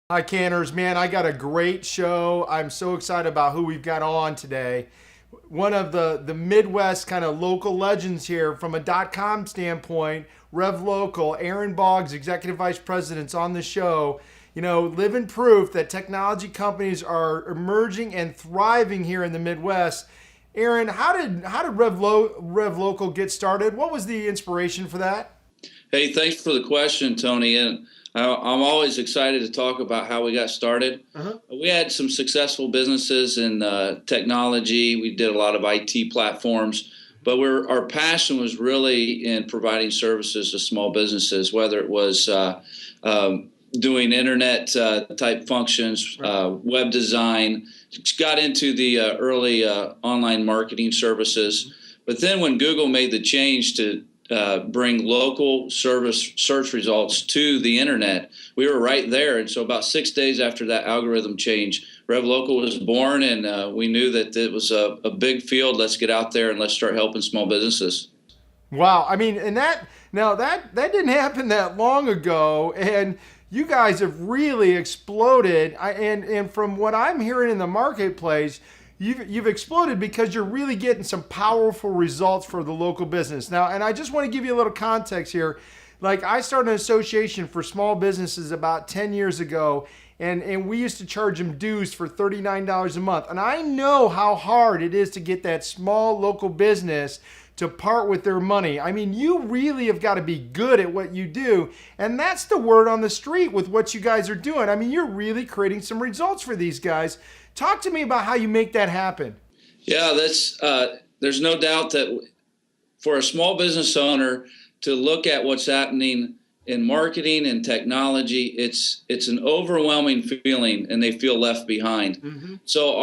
Hi, Canners. Man, I got a great show. I'm so excited about who we've got on today. One of the Midwest kind of local legends here from a .com standpoint, RevLocal, Aaron Boggs, Executive Vice President's on the show. You know, living proof that technology companies are emerging and thriving here in the Midwest. Aaron, how did RevLocal get started? What was the inspiration for that? Hey, thanks for the question, Tony. And I'm always excited to talk about how we got started. We had some successful businesses in technology. We did a lot of IT platforms, but our passion was really in providing services to small businesses, whether it was doing internet type functions, web design. Got into the early online marketing services. But then when Google made the change to bring local service search results to the internet, we were right there. And so about 6 days after that algorithm change, RevLocal was born, and we knew that it was a big field. Let's get out there and let's start helping small businesses. Wow. I mean, and that didn't happen that long ago, and you guys have really exploded. And from what I'm hearing in the marketplace, you've exploded because you're really getting some powerful results for the local business. Now, and I just want to give you a little context here. Like, I started an association for small businesses about 10 years ago, and we used to charge them dues for $39 a month. And I know how hard it is to get that small local business to part with their money. I mean, you really have got to be good at what you do. And that's the word on the street with what you guys are doing. I mean, you're really creating some results for these guys. Talk to me about how you make that happen. Yeah, there's no doubt that for a small business owner to look at what's happening in marketing and technology, it's an overwhelming feeling, and they feel left behind. So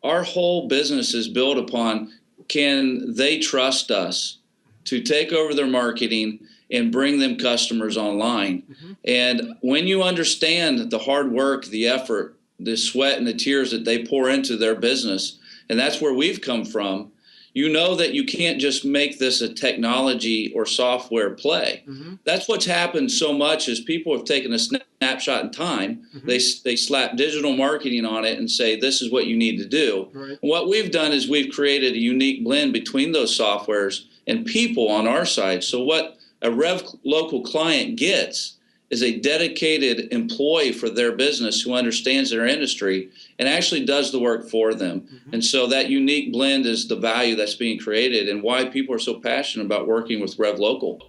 our whole business is built upon, can they trust us to take over their marketing and bring them customers online? And when you understand the hard work, the effort, the sweat and the tears that they pour into their business, and that's where we've come from, you know that you can't just make this a technology or software play. That's what's happened so much is people have taken a snapshot in time. They slap digital marketing on it and say, this is what you need to do. And what we've done is we've created a unique blend between those softwares and people on our side. So what a RevLocal client gets is a dedicated employee for their business who understands their industry and actually does the work for them. And so that unique blend is the value that's being created and why people are so passionate about working with RevLocal.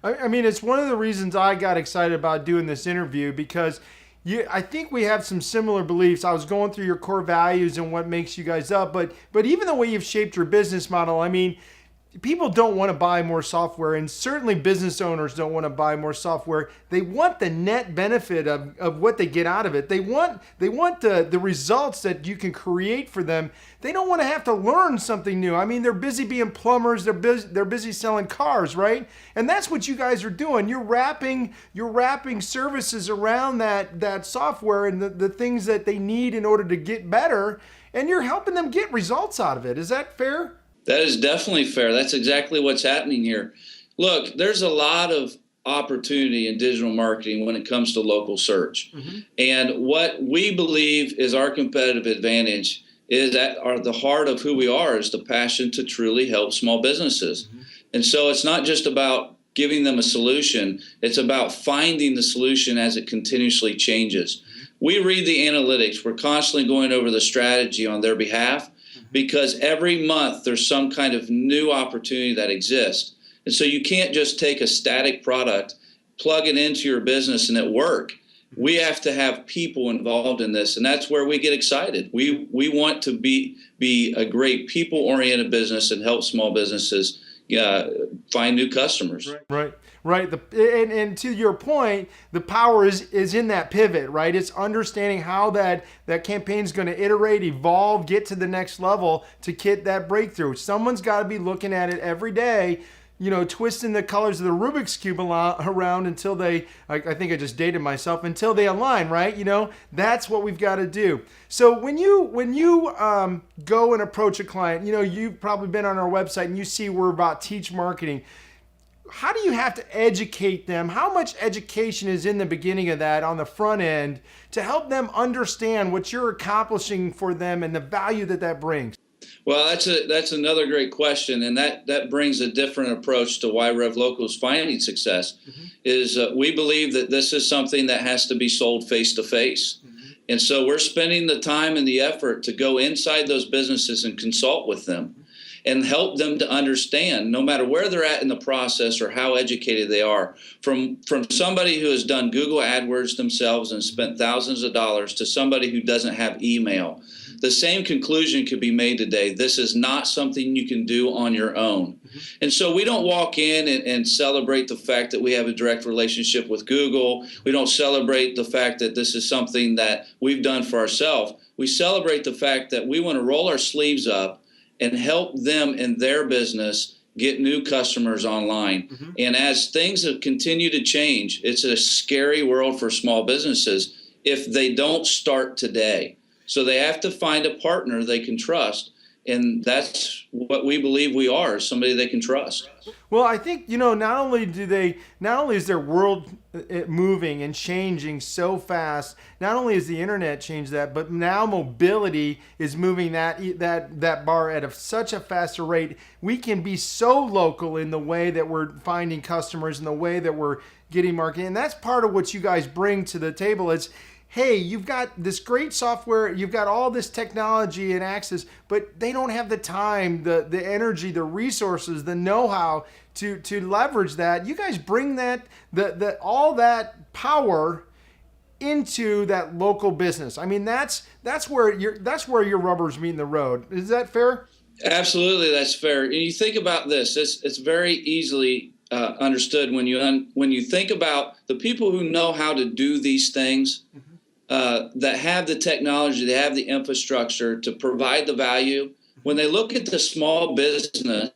I mean, it's one of the reasons I got excited about doing this interview because I think we have some similar beliefs. I was going through your core values and what makes you guys up, but even the way you've shaped your business model, I mean, people don't want to buy more software, and certainly business owners don't want to buy more software. They want the net benefit of what they get out of it. They want the results that you can create for them. They don't want to have to learn something new. I mean, they're busy being plumbers. They're busy selling cars, right? And that's what you guys are doing. You're wrapping services around that software and the things that they need in order to get better, and you're helping them get results out of it. Is that fair? That is definitely fair. That's exactly what's happening here. Look, there's a lot of opportunity in digital marketing when it comes to local search. And what we believe is our competitive advantage is at the heart of who we are is the passion to truly help small businesses. And so it's not just about giving them a solution. It's about finding the solution as it continuously changes. We read the analytics. We're constantly going over the strategy on their behalf, because every month there's some kind of new opportunity that exists. And so you can't just take a static product, plug it into your business, and it work. We have to have people involved in this, and that's where we get excited. We want to be a great people-oriented business and help small businesses find new customers. Right. And to your point, the power is in that pivot, right? It's understanding how that campaign is going to iterate, evolve, get to the next level to get that breakthrough. Someone's got to be looking at it every day, twisting the colors of the Rubik's Cube around until I think I just dated myself, until they align, right? That's what we've got to do. So when you go and approach a client, you've probably been on our website and you see we're about teach marketing. how do you have to educate them? How much education is in the beginning of that on the front end to help them understand what you're accomplishing for them and the value that that brings? Well, that's another great question, and that brings a different approach to why RevLocal is finding success. Is we believe that this is something that has to be sold face to face, and so we're spending the time and the effort to go inside those businesses and consult with them, and help them to understand, no matter where they're at in the process or how educated they are, from somebody who has done Google AdWords themselves and spent thousands of dollars to somebody who doesn't have email. The same conclusion could be made today. This is not something you can do on your own. And so we don't walk in and celebrate the fact that we have a direct relationship with Google. We don't celebrate the fact that this is something that we've done for ourselves. We celebrate the fact that we want to roll our sleeves up and help them in their business get new customers online. And as things have continued to change, it's a scary world for small businesses if they don't start today. So they have to find a partner they can trust. And that's what we believe we are, somebody they can trust. Well, I think, not only is their world moving and changing so fast, not only has the internet changed that, but now mobility is moving that bar at such a faster rate. We can be so local in the way that we're finding customers and the way that we're getting marketing. And that's part of what you guys bring to the table is, hey, you've got this great software, you've got all this technology and access, but they don't have the time, the energy, the resources, the know-how to leverage that. You guys bring that all that power into that local business. I mean, that's where your rubber's meeting the road. Is that fair? Absolutely, that's fair. And you think about this, it's very easily understood when you think about the people who know how to do these things. That have the technology, they have the infrastructure to provide the value. When they look at the small business,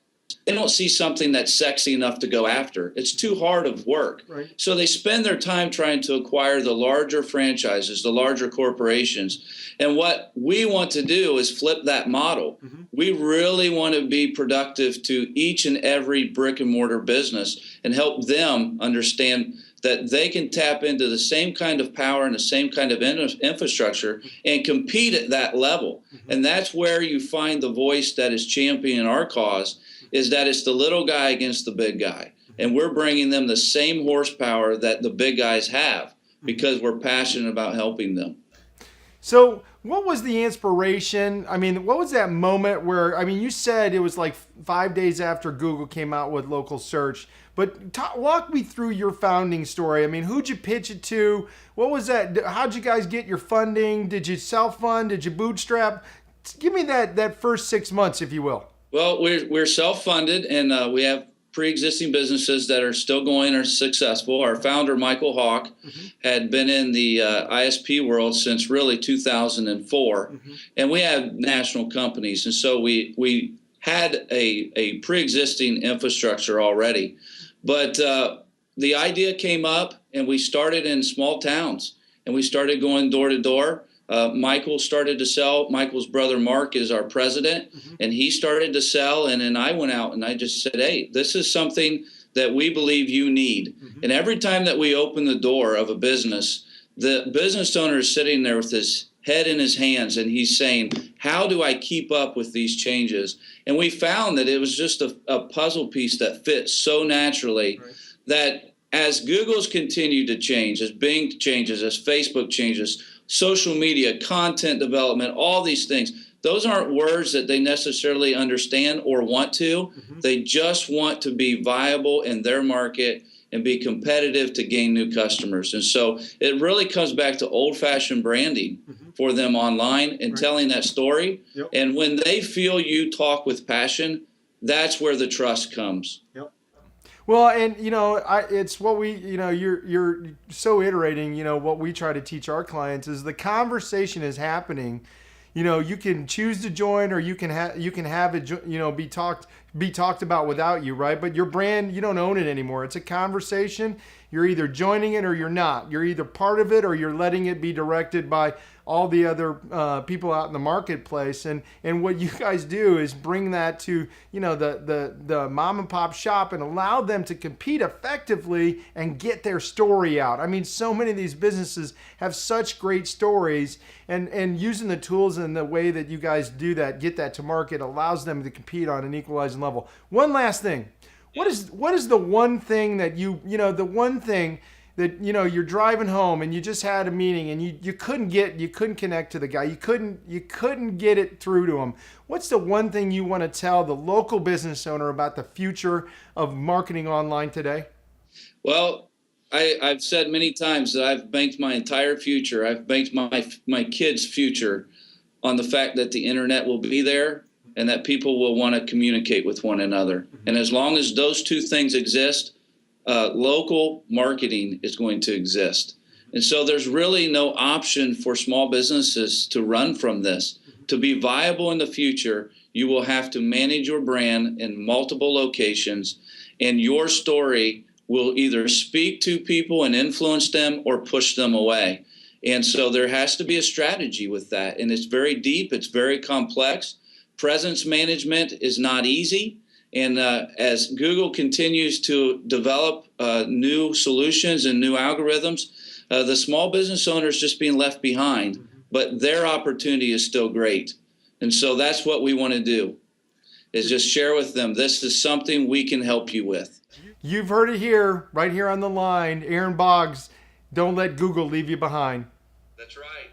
they don't see something that's sexy enough to go after. It's too hard of work. Right. So they spend their time trying to acquire the larger franchises, the larger corporations. And what we want to do is flip that model. We really want to be productive to each and every brick and mortar business and help them understand that they can tap into the same kind of power and the same kind of infrastructure and compete at that level. And that's where you find the voice that is championing our cause, is that it's the little guy against the big guy. And we're bringing them the same horsepower that the big guys have because we're passionate about helping them. So what was the inspiration? I mean, what was that moment where, I mean, you said it was like 5 days after Google came out with local search, but walk me through your founding story. I mean, who'd you pitch it to? What was that? How'd you guys get your funding? Did you self-fund? Did you bootstrap? Give me that first 6 months, if you will. Well, we're self-funded, and we have pre-existing businesses that are still going, are successful. Our founder, Michael Hawk, had been in the ISP world since really 2004, and we have national companies, and so we had a pre-existing infrastructure already. But the idea came up, and we started in small towns, and we started going door to door. Michael started to sell. Michael's brother Mark is our president, and he started to sell. And then I went out and I just said, hey, this is something that we believe you need. And every time that we open the door of a business, the business owner is sitting there with his head in his hands, and he's saying, how do I keep up with these changes? And we found that it was just a puzzle piece that fits so naturally that as Google's continued to change, as Bing changes, as Facebook changes, social media, content development, all these things, those aren't words that they necessarily understand or want to. They just want to be viable in their market and be competitive to gain new customers. And so it really comes back to old-fashioned branding for them online and telling that story. And when they feel you talk with passion, that's where the trust comes. Well, and it's what we, you're so iterating. What we try to teach our clients is the conversation is happening. You can choose to join, or you can have it, be talked be talked about without you, right? But your brand, you don't own it anymore. It's a conversation. You're either joining it or you're not. You're either part of it or you're letting it be directed by all the other people out in the marketplace. And what you guys do is bring that to, you know, the mom and pop shop and allow them to compete effectively and get their story out. I mean, so many of these businesses have such great stories, and using the tools and the way that you guys do that, get that to market, allows them to compete on an equalizing level. One last thing. What is the one thing that the one thing that, you're driving home and you just had a meeting and you couldn't connect to the guy. You couldn't get it through to him. What's the one thing you want to tell the local business owner about the future of marketing online today? Well, I've said many times that I've banked my entire future. I've banked my kids' future on the fact that the internet will be there and that people will want to communicate with one another. And as long as those two things exist, local marketing is going to exist. And so there's really no option for small businesses to run from this. To be viable in the future, you will have to manage your brand in multiple locations, and your story will either speak to people and influence them or push them away. And so there has to be a strategy with that. And it's very deep, it's very complex. Presence management is not easy. And as Google continues to develop new solutions and new algorithms, the small business owner is just being left behind, but their opportunity is still great. And so that's what we want to do, is just share with them, this is something we can help you with. You've heard it here, right here on the line. Aaron Boggs, don't let Google leave you behind. That's right.